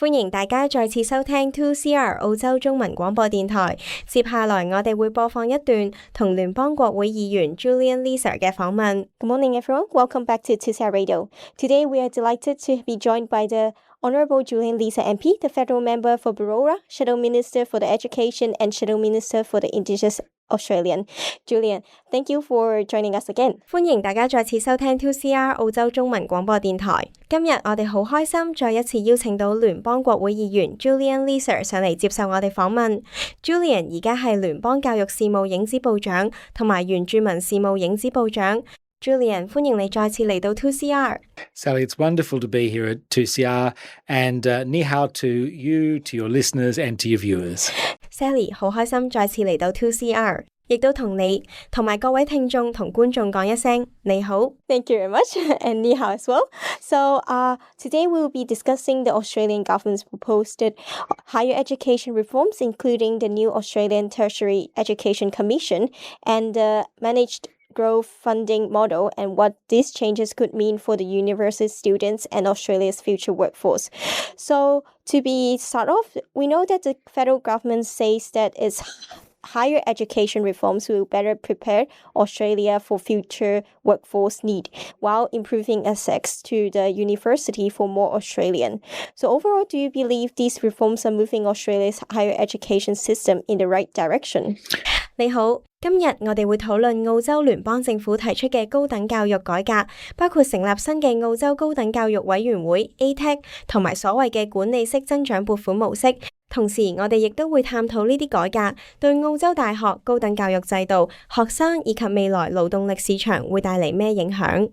歡迎大家再次收聽 2CR 澳洲中文廣播電台。接下來我哋會播放一段同聯邦國會議員 Julian Leeser 嘅訪問。Good morning, everyone. Welcome back to 2CR Radio. Today we are delighted to be joined by the Honourable Julian Leeser MP, the Federal Member for Barora, Shadow Minister for the Education and Shadow Minister for the Indigenous Australian. Julian, thank you for joining us again. 歡迎大家再次收聽 2CR 澳洲中文廣播電台。今日我哋好開心再一次邀請到聯邦國會議員 Julian Leeser 上嚟接受我哋訪問。Julian 而家係聯邦教育事務影子部長同埋原住民事務影子部長。Julian, 歡迎你再次嚟到 2CR. Sally, it's wonderful to be here at 2CR and ni hao to you, to your listeners and to your viewers. Sally, 好開心再次嚟到 2CR, 亦都同你同埋各位聽眾同觀眾講一聲你好。Thank you very much and ni hao as well. So today we will be discussing the Australian government's proposed higher education reforms, including the new Australian Tertiary Education Commission and the managed growth funding model and what these changes could mean for the university students and Australia's future workforce. So to be start off, we know that the federal government says that its higher education reforms will better prepare Australia for future workforce need while improving access to the university for more Australian. So overall, do you believe these reforms are moving Australia's higher education system in the right direction? 你好，今日我哋會討論澳洲聯邦政府提出嘅高等教育改革，包括成立新嘅澳洲高等教育委員會 ATEC 同埋所謂嘅管理式增長撥款模式。同時，我哋亦都會探討呢啲改革對澳洲大學、高等教育制度、學生以及未來勞動力市場會帶嚟咩影響。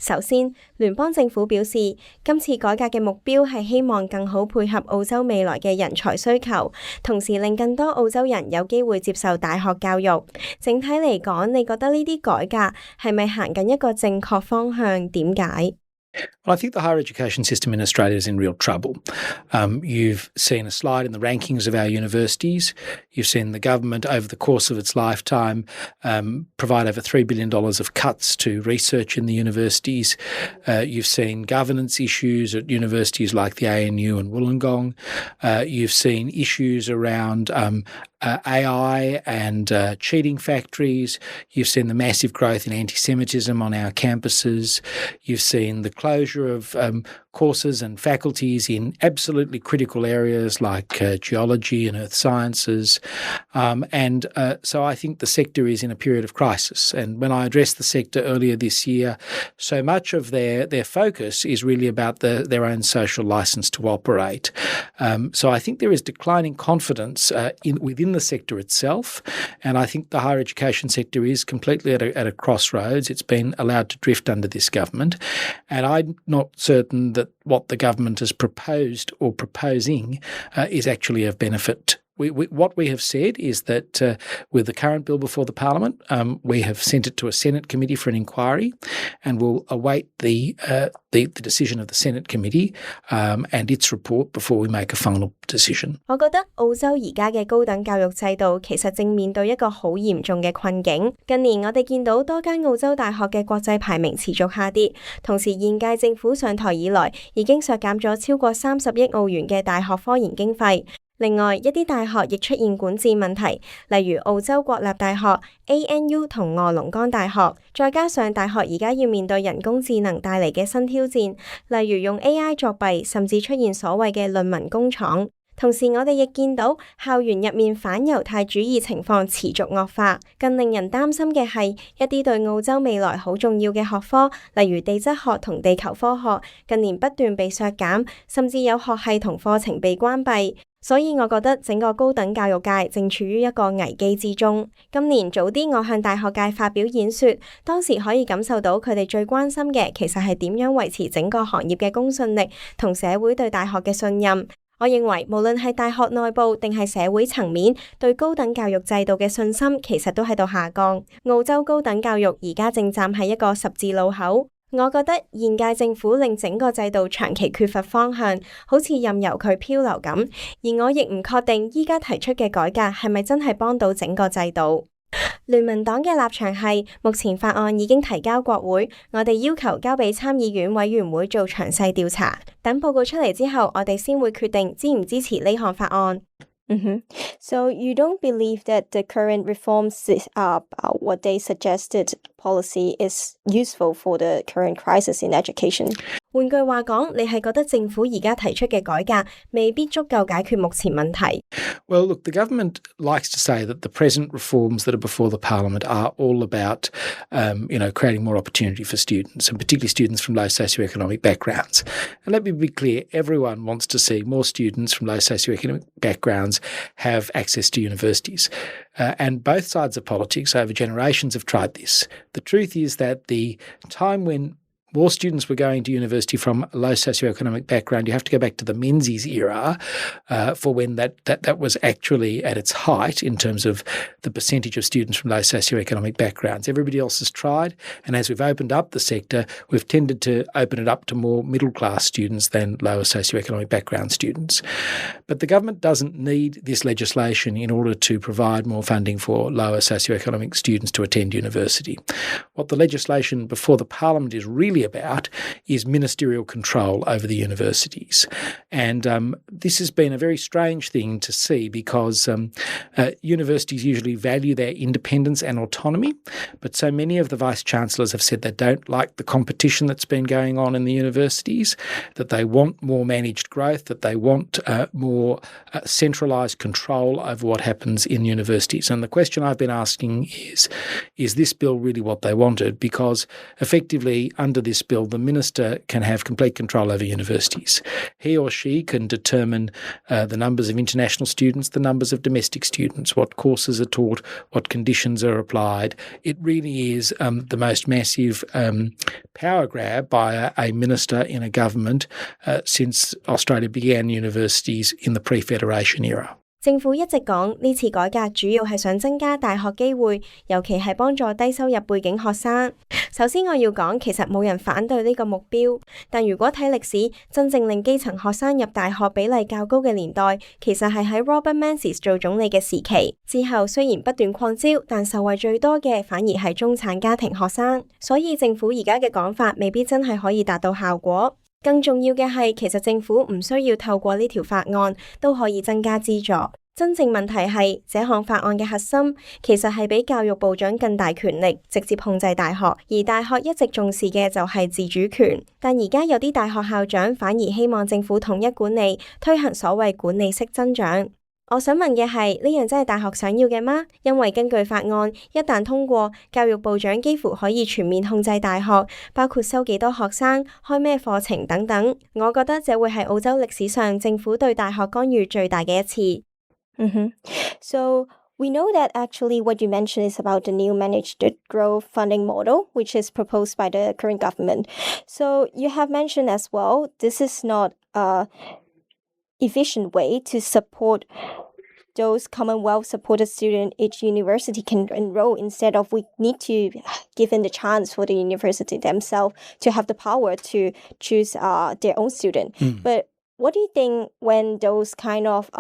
首先，聯邦政府表示，今次改革嘅目標係希望更好配合澳洲未來嘅人才需求，同時令更多澳洲人有機會接受大學教育。整體嚟講，你覺得呢啲改革係咪行緊一個正確方向？點解？Well, I think the higher education system in Australia is in real trouble. You've seen a slide in the rankings of our universities. You've seen the government over the course of its lifetime provide over $3 billion of cuts to research in the universities. You've seen governance issues at universities like the ANU and Wollongong. You've seen issues around AI and cheating factories. You've seen the massive growth in anti-Semitism on our campuses. You've seen the closure of courses and faculties in absolutely critical areas like geology and earth sciences. So I think the sector is in a period of crisis. And when I addressed the sector earlier this year, so much of their focus is really about their own social license to operate. So I think there is declining confidence within the sector itself. And I think the higher education sector is completely at a crossroads. It's been allowed to drift under this government. And I'm not certain that what the government has proposed or proposing is actually of benefit. What we have said is that with the current bill before the Parliament, we have sent it to a Senate committee for an inquiry, and we'll await the decision of the Senate committee and its report before we make a final decision. 我覺得澳洲而家嘅高等教育制度其實正面對一個好嚴重嘅困境。近年我哋見到多間澳洲大學嘅國際排名持續下跌，同時現屆政府上台以來已經削減咗超過30億澳元嘅大學科研經費。另外，一啲大學亦出現管治問題，例如澳洲國立大學、ANU 同卧龍崗大學。再加上大學而家要面對人工智能帶嚟嘅新挑戰，例如用 AI 作弊，甚至出現所謂嘅論文工廠。同時，我哋亦見到校園入面反猶太主義情況持續惡化。更令人擔心嘅係一啲對澳洲未來好重要嘅學科，例如地質學同地球科學，近年不斷被削減，甚至有學系同課程被關閉。所以我覺得整個高等教育界正處於一個危機之中。今年早啲我向大學界發表演說，當時可以感受到佢哋最關心嘅其實係點樣維持整個行業嘅公信力同社會對大學嘅信任。我認為無論係大學內部定係社會層面，對高等教育制度嘅信心其實都喺度下降。澳洲高等教育而家正站喺一個十字路口。我覺得現屆政府令整個制度長期缺乏方向，好似任由佢漂流咁。而我亦唔確定依家提出嘅改革係咪真係幫到整個制度。聯盟黨嘅立場係，目前法案已經提交國會，我哋要求交俾參議院委員會做詳細調查，等報告出嚟之後，我哋先會決定支唔支持呢項法案。So you don't believe that the current reforms, what they suggested policy is useful for the current crisis in education? 換句話講，你係覺得政府而家提出嘅改革未必足夠解決目前問題。Well, look, the government likes to say that the present reforms that are before the parliament are all about, creating more opportunity for students, and particularly students from low socioeconomic backgrounds. And let me be clear, everyone wants to see more students from low socioeconomic backgrounds have access to universities. And both sides of politics over generations have tried this. The truth is that the time when more students were going to university from a low socioeconomic background, you have to go back to the Menzies era for when that was actually at its height in terms of the percentage of students from low socioeconomic backgrounds. Everybody else has tried, and as we've opened up the sector, we've tended to open it up to more middle-class students than lower socioeconomic background students. But the government doesn't need this legislation in order to provide more funding for lower socioeconomic students to attend university. What the legislation before the Parliament is really about is ministerial control over the universities. And this has been a very strange thing to see because universities usually value their independence and autonomy, but so many of the vice-chancellors have said they don't like the competition that's been going on in the universities, that they want more managed growth, that they want more centralised control over what happens in universities. And the question I've been asking is this bill really what they wanted? Because effectively, under this bill, the minister can have complete control over universities. He or she can determine the numbers of international students, the numbers of domestic students, what courses are taught, what conditions are applied. It really is the most massive power grab by a minister in a government since Australia began universities in the pre-Federation era. 政府一直講呢次改革主要係想增加大學機會，尤其係幫助低收入背景學生。首先我要講，其實冇人反對呢個目標，但如果睇歷史，真正令基層學生入大學比例較高嘅年代，其實係喺 Robert Menzies 做總理嘅時期。之後雖然不斷擴招，但受惠最多嘅反而係中產家庭學生。所以政府而家嘅講法未必真係可以達到效果。更重要嘅係，其實政府唔需要透過呢條法案都可以增加資助。真正問題係，這項法案嘅核心其實係俾教育部長更大權力，直接控制大學，而大學一直重視嘅就係自主權。但而家有啲大學校長反而希望政府統一管理，推行所謂管理式增長。我想問嘅係，呢樣真係大學想要嘅嗎？因為根據法案，一旦通過，教育部長幾乎可以全面控制大學，包括收幾多學生、開咩課程等等。我覺得這會係澳洲歷史上政府對大學干預最大嘅一次。So we know that actually what you mentioned is about the new managed growth funding model, which is proposed by the current government. So you have mentioned as well, this is not an efficient way to support those Commonwealth supported students each university can enroll. Instead of we need to give them the chance for the university themselves to have the power to choose their own student. But what do you think when those kind of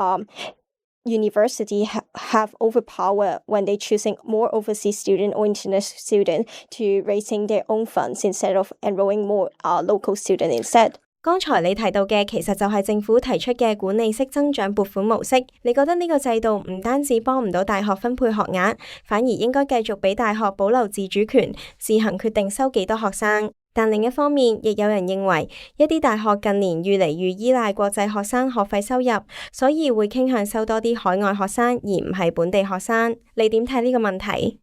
university have overpower when they choosing more overseas student or international student to raising their own funds instead of enrolling more local student instead? 剛才你提到嘅其實就係政府提出嘅管理式增長撥款模式。你覺得呢個制度唔單止幫唔到大學分配學額，反而應該繼續俾大學保留自主權，自行決定收幾多學生。但另一方面，亦有人認為一啲大學近年越嚟越依賴國際學生學費收入，所以會傾向收多啲海外學生，而唔係本地學生。你點睇呢個問題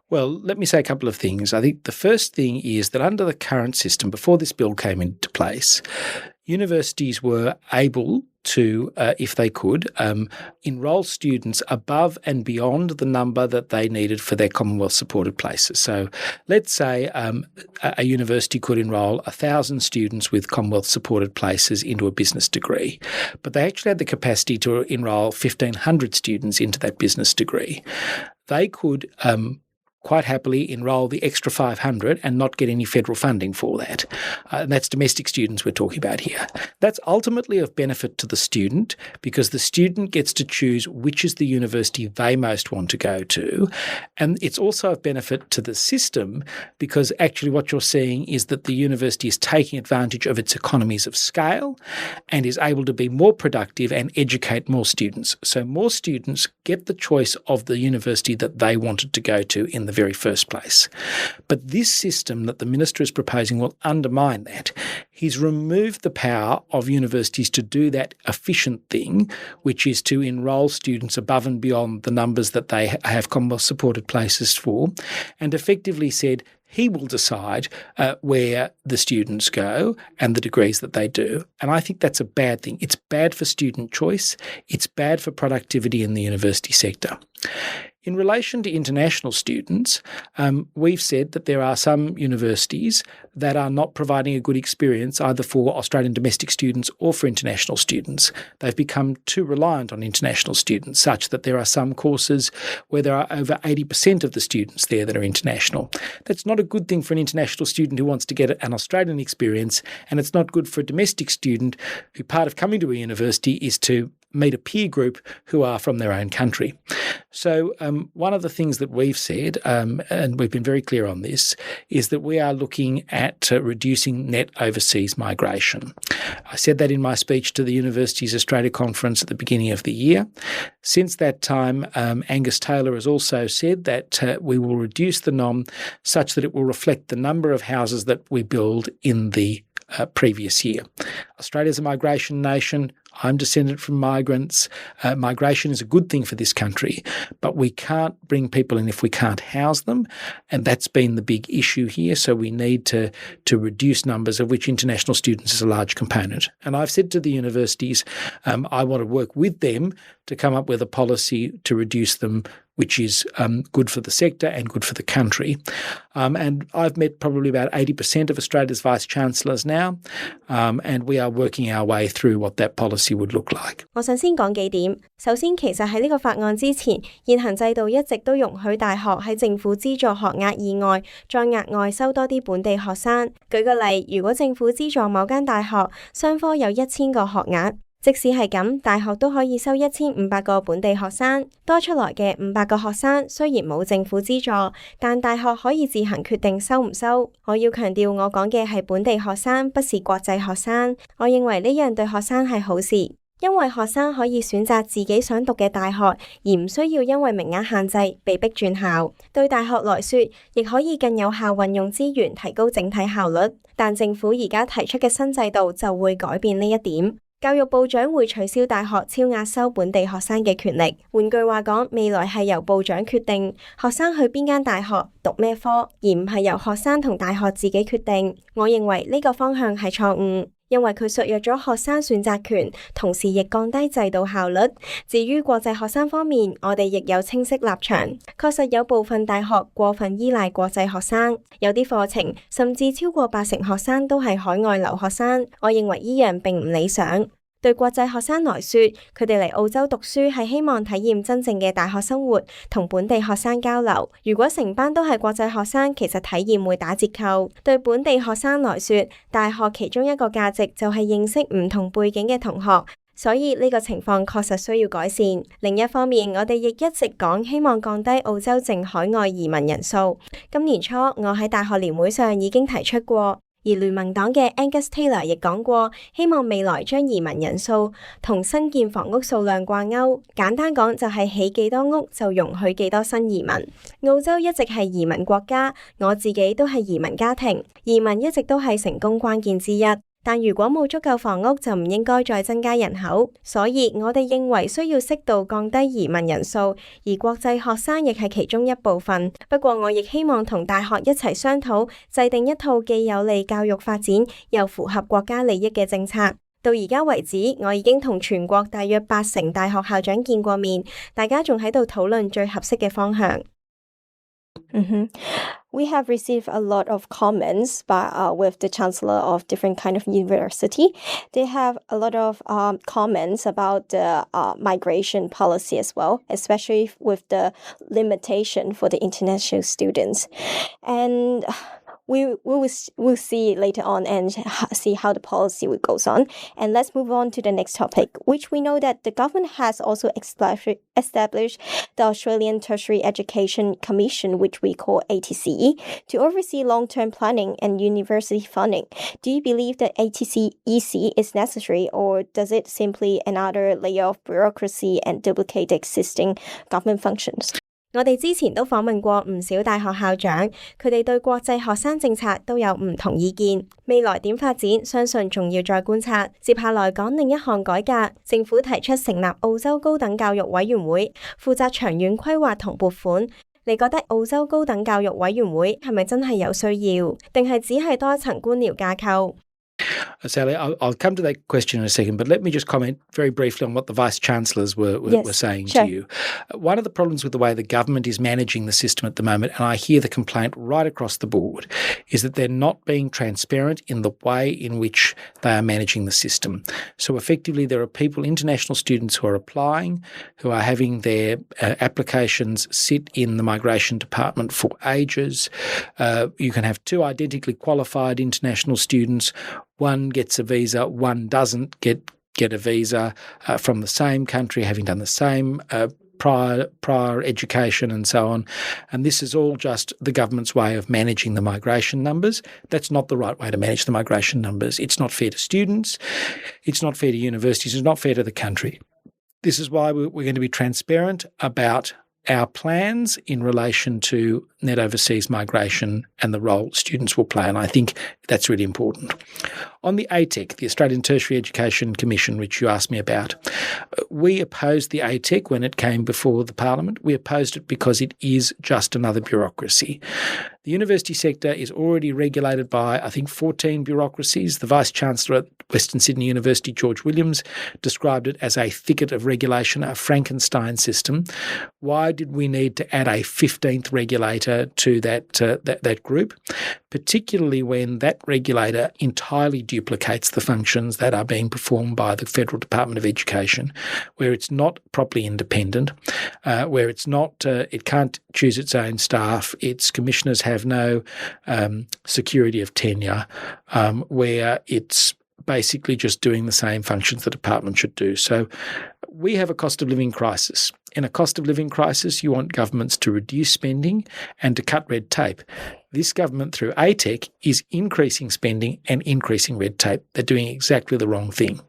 ？Well, let me say a couple of things. I think the first thing is that under the current system, before this bill came into place, universities were able to, if they could, enrol students above and beyond the number that they needed for their Commonwealth supported places. So let's say a university could enrol 1,000 students with Commonwealth supported places into a business degree, but they actually had the capacity to enrol 1,500 students into that business degree. They could quite happily enrol the extra 500 and not get any federal funding for that. And that's domestic students we're talking about here. That's ultimately of benefit to the student because the student gets to choose which is the university they most want to go to. And it's also of benefit to the system because actually what you're seeing is that the university is taking advantage of its economies of scale and is able to be more productive and educate more students. So more students get the choice of the university that they wanted to go to in the very first place. But this system that the Minister is proposing will undermine that. He's removed the power of universities to do that efficient thing, which is to enrol students above and beyond the numbers that they have Commonwealth supported places for, and effectively said he will decide where the students go and the degrees that they do. And I think that's a bad thing. It's bad for student choice. It's bad for productivity in the university sector. In relation to international students, we've said that there are some universities that are not providing a good experience either for Australian domestic students or for international students. They've become too reliant on international students, such that there are some courses where there are over 80% of the students there that are international. That's not a good thing for an international student who wants to get an Australian experience, and it's not good for a domestic student who part of coming to a university is to meet a peer group who are from their own country. So one of the things that we've said, and we've been very clear on this, is that we are looking at reducing net overseas migration. I said that in my speech to the Universities Australia Conference at the beginning of the year. Since that time, Angus Taylor has also said that we will reduce the NOM such that it will reflect the number of houses that we build in the previous year. Australia's a migration nation. I'm descended from migrants. Migration is a good thing for this country, but we can't bring people in if we can't house them, and that's been the big issue here. So we need to reduce numbers, of which international students is a large component. And I've said to the universities, I want to work with them to come up with a policy to reduce them, which is good for the sector and good for the country. And I've met probably about 80% of Australia's Vice-Chancellors now, and we are working our way through what that policy would look like. 我想先講幾點。首先，其實喺呢個法案之前，現行制度一直都容許大學喺政府資助學額以外，再額外收多啲本地學生。舉個例，如果政府資助某間大學雙科有1000個學額，即使係咁，大學都可以收1500個本地學生，多出來嘅500個學生雖然冇政府資助，但大學可以自行決定收唔收。我要強調我講嘅係本地學生，不是國際學生。我認為呢樣對學生係好事，因為學生可以選擇自己想讀嘅大學，而唔需要因為名額限制被逼轉校。對大學來說，亦可以更有效運用資源，提高整體效率。但政府而家提出嘅新制度就會改變呢一點。教育部長會取消大學超額收本地學生嘅權力。換句話講，未來係由部長決定學生去邊間大學讀咩科，而唔係由學生同大學自己決定。我認為呢個方向係錯誤，因為佢削弱咗學生選擇權，同時亦降低制度效率。至於國際學生方面，我哋亦有清晰立場。確實有部分大學過分依賴國際學生，有啲課程甚至超過80%學生都係海外留學生。我認為依樣並唔理想。對國際學生來說，佢哋嚟澳洲讀書係希望體驗真正嘅大學生活，同本地學生交流。如果成班都係國際學生，其實體驗會打折扣。對本地學生來說，大學其中一個價值就係認識唔同背景嘅同學，所以呢個情況確實需要改善。另一方面，我哋亦一直講希望降低澳洲淨海外移民人數。今年初，我喺大學年會上已經提出過。而聯盟黨嘅 Angus Taylor 亦講過，希望未來將移民人數同新建房屋數量掛鈎。簡單講就係起幾多屋就容許幾多新移民。澳洲一直係移民國家，我自己都係移民家庭，移民一直都係成功關鍵之一。但如果冇足夠房屋，就唔應該再增加人口。所以我哋認為需要適度降低移民人數，而國際學生亦係其中一部分。不過我亦希望同大學一齊商討，制定一套既有利教育發展，又符合國家利益嘅政策。到而家為止，我已經同全國大約80%大學校長見過面，大家仲喺度討論最合適嘅方向。we have received a lot of comments with the chancellor of different kind of university. They have a lot of comments about the migration policy as well, especially with the limitation for the international students. And we'll see later on and see how the policy goes on. And let's move on to the next topic, which we know that the government has also established the Australian Tertiary Education Commission, which we call ATEC, to oversee long-term planning and university funding. Do you believe that ATEC is necessary, or does it simply another layer of bureaucracy and duplicate existing government functions? 我哋之前都訪問過唔少大學校長，佢哋對國際學生政策都有唔同意見。未來點發展，相信仲要再觀察。接下來講另一項改革，政府提出成立澳洲高等教育委員會，負責長遠規劃同撥款。你覺得澳洲高等教育委員會係咪真係有需要，定係只係多一層官僚架構？Sally, I'll come to that question in a second, but let me just comment very briefly on what the Vice-Chancellors were saying to you. One of the problems with the way the government is managing the system at the moment, and I hear the complaint right across the board, is that they're not being transparent in the way in which they are managing the system. So effectively, there are people, international students who are applying, who are having their applications sit in the migration department for ages. You can have two identically qualified international students. One gets a visa, one doesn't get a visa from the same country, having done the same prior education and so on. And this is all just the government's way of managing the migration numbers. That's not the right way to manage the migration numbers. It's not fair to students. It's not fair to universities. It's not fair to the country. This is why we're going to be transparent about our plans in relation to net overseas migration and the role students will play. And I think that's really important. On the ATEC, the Australian Tertiary Education Commission, which you asked me about, we opposed the ATEC when it came before the Parliament. We opposed it because it is just another bureaucracy. The university sector is already regulated by, I think, 14 bureaucracies. The Vice-Chancellor at Western Sydney University, George Williams, described it as a thicket of regulation, a Frankenstein system. Why did we need to add a 15th regulator to that group, particularly when that regulator entirely duplicates the functions that are being performed by the Federal Department of Education, where it's not properly independent, where it's not, it can't choose its own staff, its commissioners have no security of tenure, where it's basically just doing the same functions the department should do. So we have a cost of living crisis. In a cost of living crisis, you want governments to reduce spending and to cut red tape. This government, through ATEC, is increasing spending and increasing red tape. They're doing exactly the wrong thing.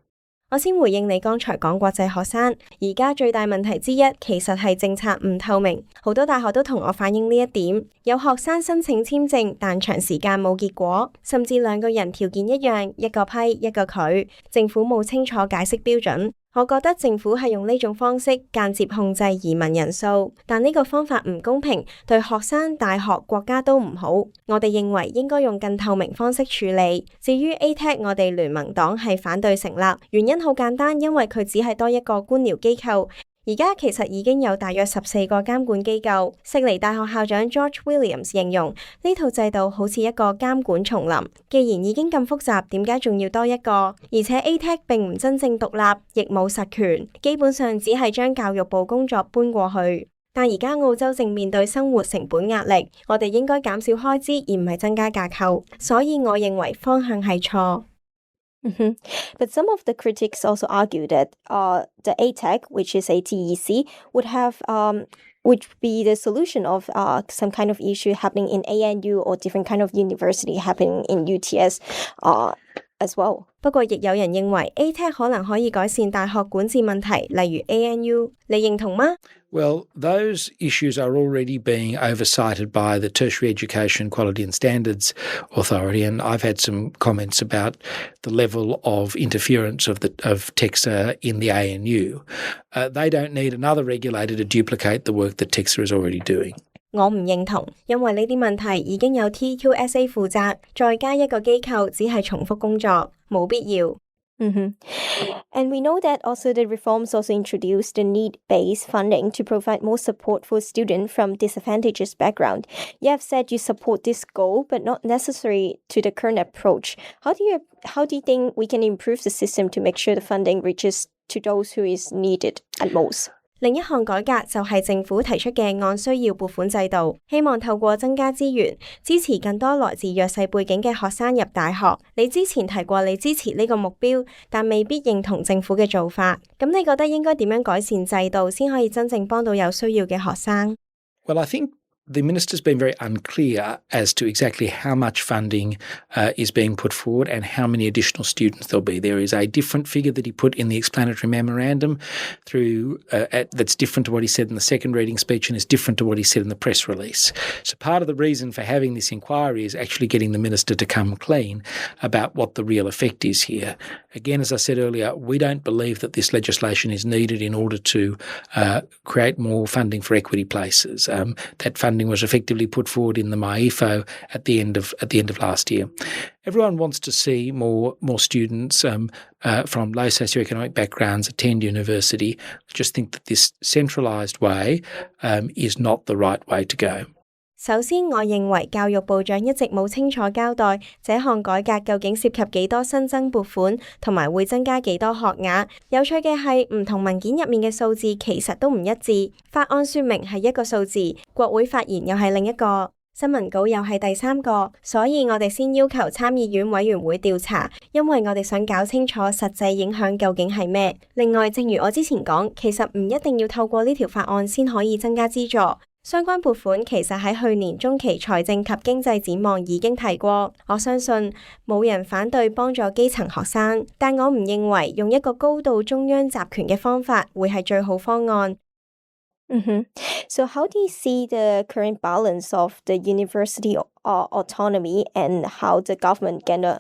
我先回應你剛才講國際學生，而家最大問題之一其實係政策唔透明，好多大學都同我反映呢一點。有學生申請簽證，但長時間冇結果，甚至兩個人條件一樣，一個批一個拒，政府冇清楚解釋標準。我覺得政府係用呢種方式間接控制移民人數，但呢個方法唔公平，對學生、大學、國家都唔好。我哋認為應該用更透明方式處理。至於 ATEC， 我哋聯盟黨係反對成立，原因好簡單，因為佢只係多一個官僚機構。而家其實已經有大約14個監管機構。悉尼大學校長 George Williams 形容呢套制度好似一個監管叢林，既然已經咁複雜，點解仲要多一個？而且 ATEC 並唔真正獨立，亦冇實權，基本上只係將教育部工作搬過去。但而家澳洲正面對生活成本壓力，我哋應該減少開支，而唔係增加架構。所以我認為方向係錯。But some of the critics also argue that the ATEC, which is ATEC, would be the solution of some kind of issue happening in ANU or different kind of university happening in UTS as well. 不過亦有人認為 ATEC 可能可以改善大學管治問題，例如 ANU， 你認同嗎？Well, those issues are already being oversighted by the Tertiary Education Quality and Standards Authority, and I've had some comments about the level of interference of TEXA in the ANU. They don't need another regulator to duplicate the work that TEXA is already doing. 我唔認同，因為呢啲問題已經有 TQSA 負責，再加一個機構只係重複工作，冇必要。And we know that also the reforms also introduced the need-based funding to provide more support for students from disadvantaged background. You have said you support this goal, but not necessary to the current approach. How do you think we can improve the system to make sure the funding reaches to those who is needed at most?另一項改革就係政府提出嘅按需要撥款制度，希望透過增加資源，支持更多來自弱勢背景嘅學生入大學。你之前提過你支持呢個目標，但未必認同政府嘅做法。咁你覺得應該點樣改善制度，先可以真正幫到有需要嘅學生？ Well, I think the minister's been very unclear as to exactly how much funding is being put forward and how many additional students there'll be. There is a different figure that he put in the explanatory memorandum that's different to what he said in the second reading speech and is different to what he said in the press release. So part of the reason for having this inquiry is actually getting the minister to come clean about what the real effect is here. Again, as I said earlier, we don't believe that this legislation is needed in order to create more funding for equity places. That funding was effectively put forward in the MyEFO at the end of last year. Everyone wants to see more students from low socioeconomic backgrounds attend university. I just think that this centralised way is not the right way to go. 首先，我認為教育部長一直冇清楚交代這項改革究竟涉及幾多新增撥款，同埋會增加幾多學額。有趣嘅係，唔同文件入面嘅數字其實都唔一致。法案說明係一個數字，國會發言又係另一個，新聞稿又係第三個，所以我哋先要求參議院委員會調查，因為我哋想搞清楚實際影響究竟係咩。另外，正如我之前講，其實唔一定要透過呢條法案先可以增加資助。相關撥款其實喺去年中期財政及經濟展望已經提過，我相信冇人反對幫助基層學生，但我唔認為用一個高度中央集權嘅方法會係最好方案。So how do you see the current balance of the university autonomy and how the government gonna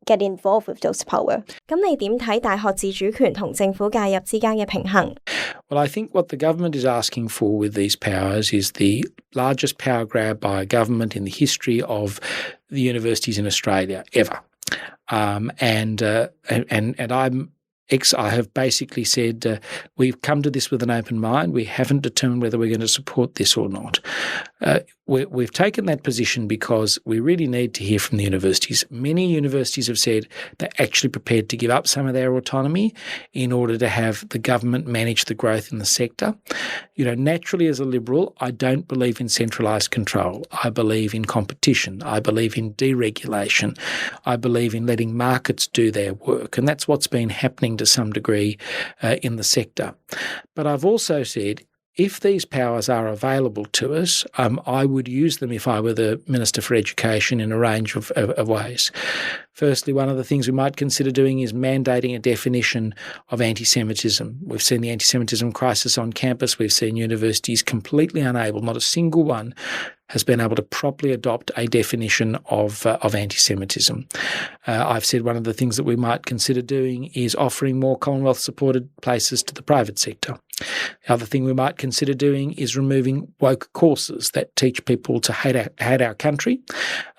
get involved with those power? 咁你點睇大學自主權同政府介入之間嘅平衡？ Well, I think what the government is asking for with these powers is the largest power grab by a government in the history of the universities in Australia ever. I have basically said we've come to this with an open mind. We haven't determined whether we're going to support this or not. We've taken that position because we really need to hear from the universities. Many universities have said they're actually prepared to give up some of their autonomy in order to have the government manage the growth in the sector. You know, naturally as a Liberal, I don't believe in centralised control. I believe in competition. I believe in deregulation. I believe in letting markets do their work. And that's what's been happening to some degree in the sector. But I've also said, if these powers are available to us, I would use them if I were the Minister for Education in a range of ways. Firstly, one of the things we might consider doing is mandating a definition of anti-Semitism. We've seen the anti-Semitism crisis on campus. We've seen universities completely unable, not a single one has been able to properly adopt a definition of anti-Semitism. I've said one of the things that we might consider doing is offering more Commonwealth-supported places to the private sector. The other thing we might consider doing is removing woke courses that teach people to hate our country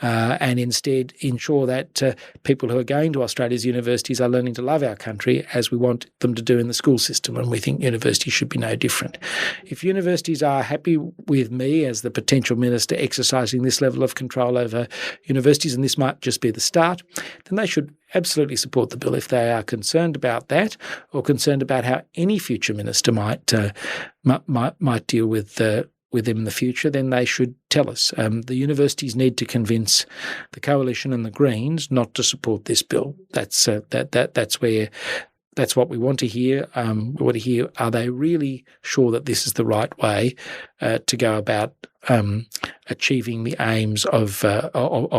and instead ensure that people who are going to Australia's universities are learning to love our country as we want them to do in the school system, and we think universities should be no different. If universities are happy with me as the potential minister exercising this level of control over universities, and this might just be the start, then they should absolutely support the bill. If they are concerned about that or concerned about how any future minister might deal with them in the future, then they should tell us. The universities need to convince the Coalition and the Greens not to support this bill. That's what we want to hear. We want to hear, are they really sure that this is the right way to go about achieving the aims of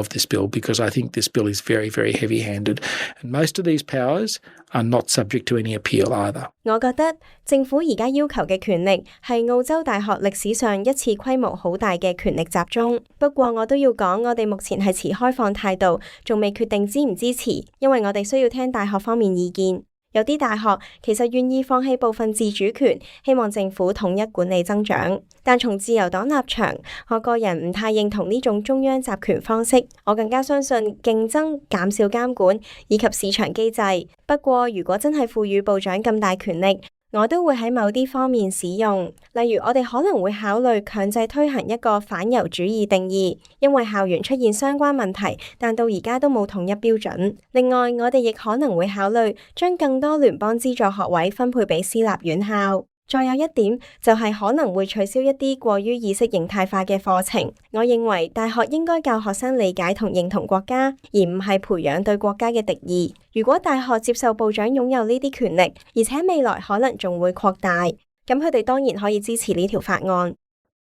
this bill? Because I think this bill is very, very heavy-handed. And most of these powers are not subject to any appeal either. 我覺得政府而家要求嘅權力係澳洲大學歷史上一次規模好大嘅權力集中。不過我都要講，我哋目前係持開放態度，仲未決定支唔支持，因為我哋需要聽大學方面意見。有啲大學其實願意放棄部分自主權，希望政府統一管理增長。但從自由黨立場，我個人唔太認同呢種中央集權方式，我更加相信競爭、減少監管以及市場機制。不過，如果真係賦予部長咁大權力，我都會喺某啲方面使用，例如我哋可能會考慮強制推行一個反猶主義定義，因為校園出現相關問題，但到而家都冇統一標準。另外，我哋亦可能會考慮將更多聯邦資助學位分配俾私立院校。再有一點就係可能會取消一啲過於意識形態化嘅課程。我認為大學應該教學生理解同認同國家，而唔係培養對國家嘅敵意。如果大學接受部長擁有呢啲權力，而且未來可能仲會擴大，咁佢哋當然可以支持呢條法案。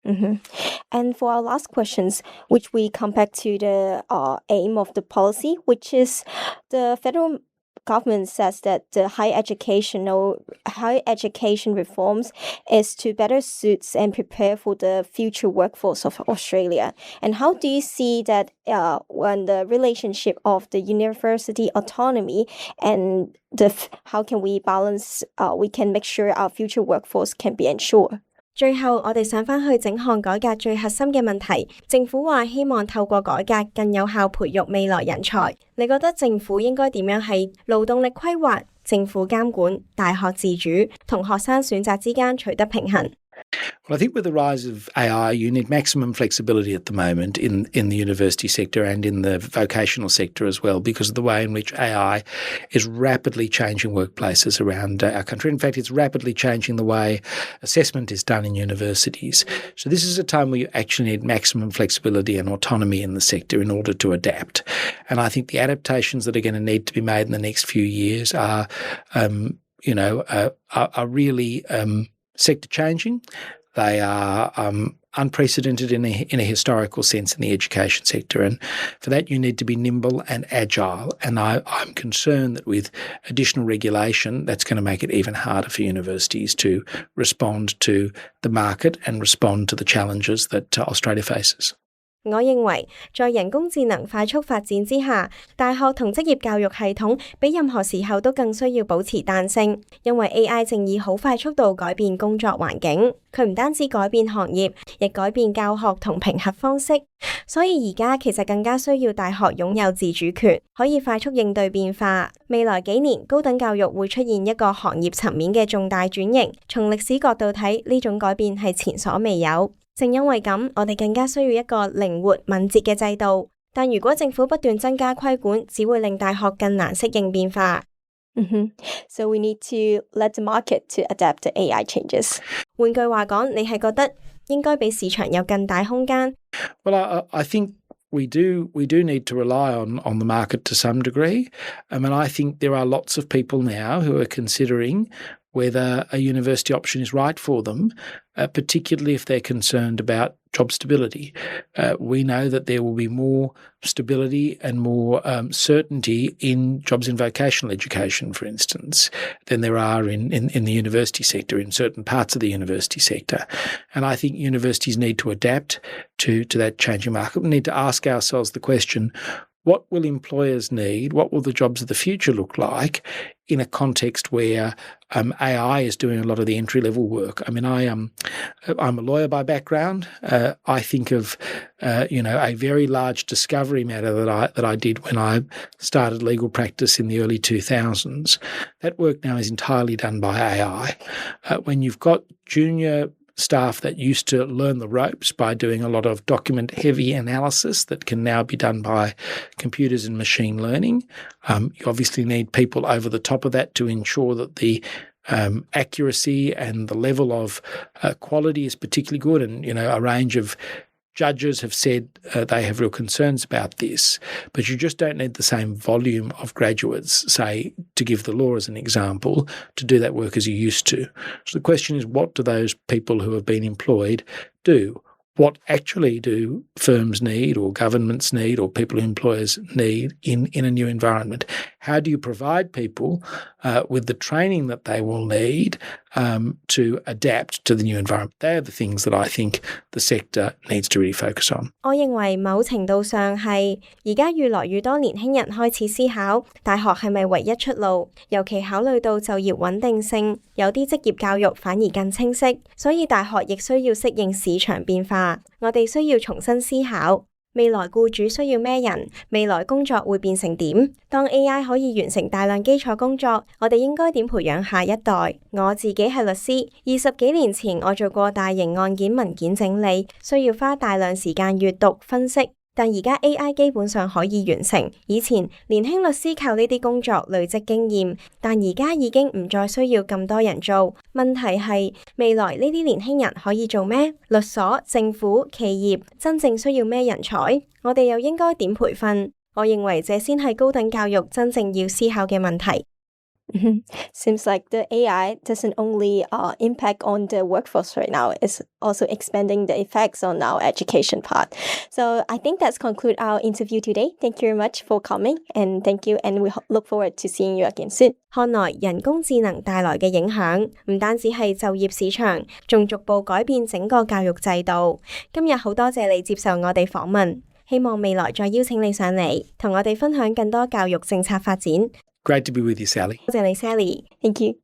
And for our last questions, which we come back to the aim of the policy, which is the federal government says that the higher education reforms is to better suit and prepare for the future workforce of Australia. And how do you see that when the relationship of the university autonomy and how can we balance, we can make sure our future workforce can be ensured? 最後，我哋上返去整項改革最核心嘅問題，政府話希望透過改革更有效培育未來人才。你覺得政府應該點樣喺勞動力規劃、政府監管、大學自主同學生選擇之間取得平衡？Well, I think with the rise of AI, you need maximum flexibility at the moment in the university sector and in the vocational sector as well, because of the way in which AI is rapidly changing workplaces around our country. In fact, it's rapidly changing the way assessment is done in universities. So this is a time where you actually need maximum flexibility and autonomy in the sector in order to adapt. And I think the adaptations that are going to need to be made in the next few years are really sector changing. They are unprecedented in a historical sense in the education sector. And for that, you need to be nimble and agile. And I'm concerned that with additional regulation, that's going to make it even harder for universities to respond to the market and respond to the challenges that Australia faces. 我認為，在人工智能快速發展之下，大學同職業教育系統比任何時候都更需要保持彈性，因為 AI 正以好快速度改變工作環境。佢唔單止改變行業，亦改變教學同評核方式。所以而家其實更加需要大學擁有自主權，可以快速應對變化。未來幾年，高等教育會出現一個行業層面嘅重大轉型。從歷史角度睇，呢種改變係前所未有。正因為咁，我哋更加需要一個靈活敏捷嘅制度。但如果政府不斷增加規管，只會令大學更難適應變化。So we need to let the market to adapt to AI changes. 換句話講，你係覺得應該俾市場有更大空間？ Well, I think we do need to rely on the market to some degree. And I think there are lots of people now who are considering whether a university option is right for them, particularly if they're concerned about job stability. We know that there will be more stability and more certainty in jobs in vocational education, for instance, than there are in the university sector, in certain parts of the university sector. And I think universities need to adapt to that changing market. We need to ask ourselves the question, what will employers need? What will the jobs of the future look like in a context where AI is doing a lot of the entry-level work? I mean, I'm a lawyer by background. I think of a very large discovery matter that I did when I started legal practice in the early 2000s. That work now is entirely done by AI. When you've got junior staff that used to learn the ropes by doing a lot of document-heavy analysis that can now be done by computers and machine learning. You obviously need people over the top of that to ensure that the accuracy and the level of quality is particularly good. And, a range of judges have said they have real concerns about this, but you just don't need the same volume of graduates, say, to give the law as an example, to do that work as you used to. So the question is, what do those people who have been employed do? what actually do firms need or governments need or people employers need in a new environment? How do you provide people with the training that they will need to adapt to the new environment? They are the things that I think the sector needs to really focus on. 我認為某程度上係而家越來越多年輕人開始思考大學係咪唯一出路，尤其考慮到就業穩定性，有啲職業教育反而更清晰，所以大學亦需要適應市場變化。我哋需要重新思考未來僱主需要咩人，未來工作會變成點。當 AI 可以完成大量基礎工作，我哋應該點培養下一代？我自己係律師，20幾年前我做過大型案件文件整理，需要花大量時間閱讀分析。但而家 AI 基本上可以完成。以前年輕律師靠呢啲工作累積經驗，但而家已經唔再需要咁多人做。問題係未來呢啲年輕人可以做咩？律所、政府、企業真正需要咩人才？我哋又應該點培訓？我認為這先係高等教育真正要思考嘅問題。Seems like the AI doesn't only impact on the workforce right now, it's also expanding the effects on our education part. So I think that's conclude our interview today. Thank you very much for coming, and thank you, and we look forward to seeing you again soon. 看來人工智能帶來嘅影響唔單止係就業市場，仲逐步改變整個教育制度。今日好多謝你接受我哋訪問，希望未來再邀請你上嚟，同我哋分享更多教育政策發展。Great to be with you, Sally. 多謝你 Sally。 Thank you.